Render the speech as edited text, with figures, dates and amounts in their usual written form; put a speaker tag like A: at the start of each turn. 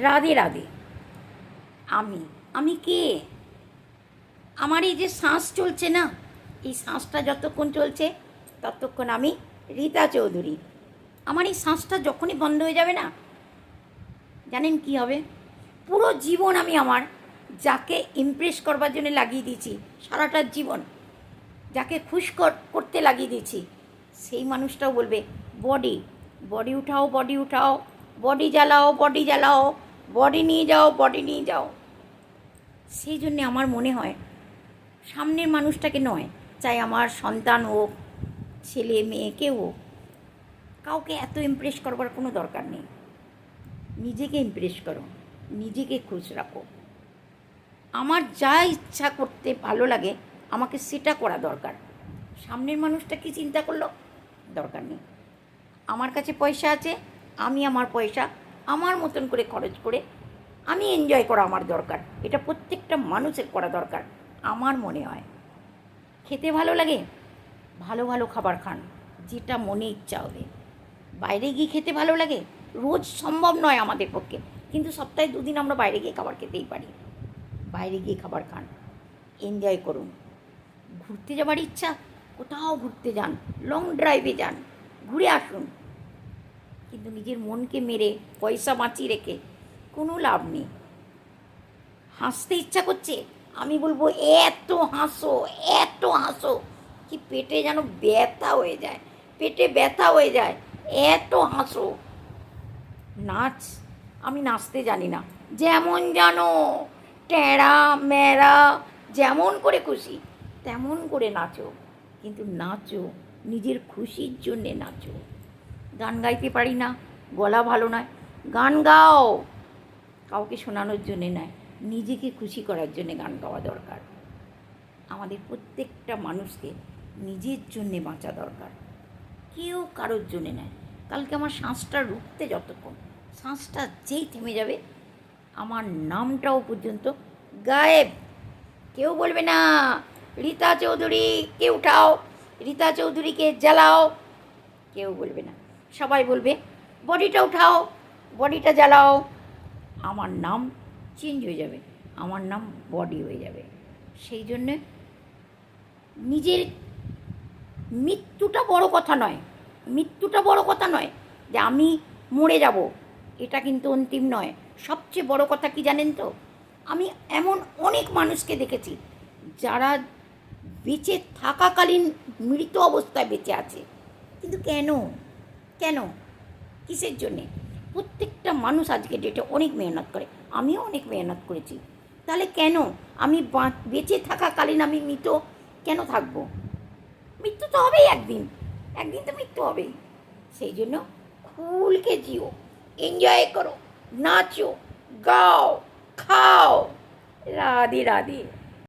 A: রাধে রাধে। আমি আমি কে? আমার এই যে শ্বাস চলছে না, এই শ্বাসটা যতক্ষণ চলছে ততক্ষণ আমি রীতা চৌধুরী। আমার এই শ্বাসটা যখনই বন্ধ হয়ে যাবে না, জানেন কি হবে? পুরো জীবন আমি আমার যাকে ইমপ্রেস করবার জন্য লাগিয়ে দিয়েছি, সারাটা জীবন যাকে খুশ করতে লাগিয়ে দিয়েছি, সেই মানুষটাও বলবে বডি বডি উঠাও, বডি উঠাও, বডি জ্বালাও, বডি জ্বালাও, বডি নিয়ে যাও, বডি নিয়ে যাও। সেই জন্যে আমার মনে হয় সামনের মানুষটাকে নয়, চাই আমার সন্তান হোক, ছেলে মেয়ে, কেউ হোক, কাউকে এত ইমপ্রেস করবার কোনো দরকার নেই। নিজেকে ইমপ্রেস করো, নিজেকে খুশ রাখো। আমার যা ইচ্ছা করতে ভালো লাগে আমাকে সেটা করা দরকার। সামনের মানুষটা কি চিন্তা করলো দরকার নেই। আমার কাছে পয়সা আছে, আমি আমার পয়সা আমার মতন করে খরচ করে আমি এনজয় করা আমার দরকার। এটা প্রত্যেকটা মানুষের করা দরকার আমার মনে হয়। খেতে ভালো লাগে, ভালো ভালো খাবার খান, যেটা মনে ইচ্ছা হবে। বাইরে গিয়ে খেতে ভালো লাগে, রোজ সম্ভব নয় আমাদের পক্ষে, কিন্তু সপ্তাহে 2 দিন আমরা বাইরে গিয়ে খাবার খেতেই পারি। বাইরে গিয়ে খাবার খান, এনজয় করুন। ঘুরতে যাবার ইচ্ছা, কোথাও ঘুরতে যান, লং ড্রাইভে যান, ঘুরে আসুন। কিন্তু নিজের মনকে মেরে পয়সা বাঁচিয়ে রেখে কোনো লাভ নেই। হাসতে ইচ্ছা করছে, আমি বলবো এত হাসো, এত হাসো, কি পেটে যেন ব্যথা হয়ে যায়, পেটে ব্যথা হয়ে যায়, এত হাসো। নাচ, আমি নাচতে জানি না, যেমন জানো টেরা মেরা, যেমন করে খুশি তেমন করে নাচো, কিন্তু নাচো নিজের খুশির জন্যে নাচো। গান গাইতে পারি না, গলা ভালো নয়, গান গাও, কাউকে শোনানোর জন্যে নয়, নিজেকে খুশি করার জন্যে গান গাওয়া দরকার। আমাদের প্রত্যেকটা মানুষকে নিজের জন্যে বাঁচা দরকার, কেউ কারোর জন্যে নয়। কালকে আমার শ্বাসটা রুখতে যতক্ষণ, শ্বাসটা যেই থেমে যাবে আমার নামটাও পর্যন্ত গায়েব। কেউ বলবে না রীতা চৌধুরীকে উঠাও, রীতা চৌধুরীকে জ্বালাও, কেউ বলবে না। সবাই বলবে বডিটা উঠাও, বডিটা জ্বালাও। আমার নাম চেঞ্জ হয়ে যাবে, আমার নাম বডি হয়ে যাবে। সেই জন্যে নিজের মৃত্যুটা বড় কথা নয়, মৃত্যুটা বড় কথা নয়, যে আমি মরে যাব, এটা কিন্তু অন্তিম নয়। সবচেয়ে বড় কথা কি জানেন তো? আমি এমন অনেক মানুষকে দেখেছি যারা বেঁচে থাকাকালীন মৃত অবস্থায় বেঁচে আছে, কিন্তু কেন কেন কিসের জন্যে? প্রত্যেকটা মানুষ আজকে ডেটে অনেক মেহনত করে, আমিও অনেক মেহনত করেছি, তাহলে কেন আমি বেঁচে থাকাকালীন আমি মৃত কেন থাকবো? মৃত্যু তো হবেই, একদিন একদিন তো মৃত্যু হবেই। সেই জন্য খুলকে জিও, এনজয় করো, নাচো, গাও, খাও। রাধে রাধে।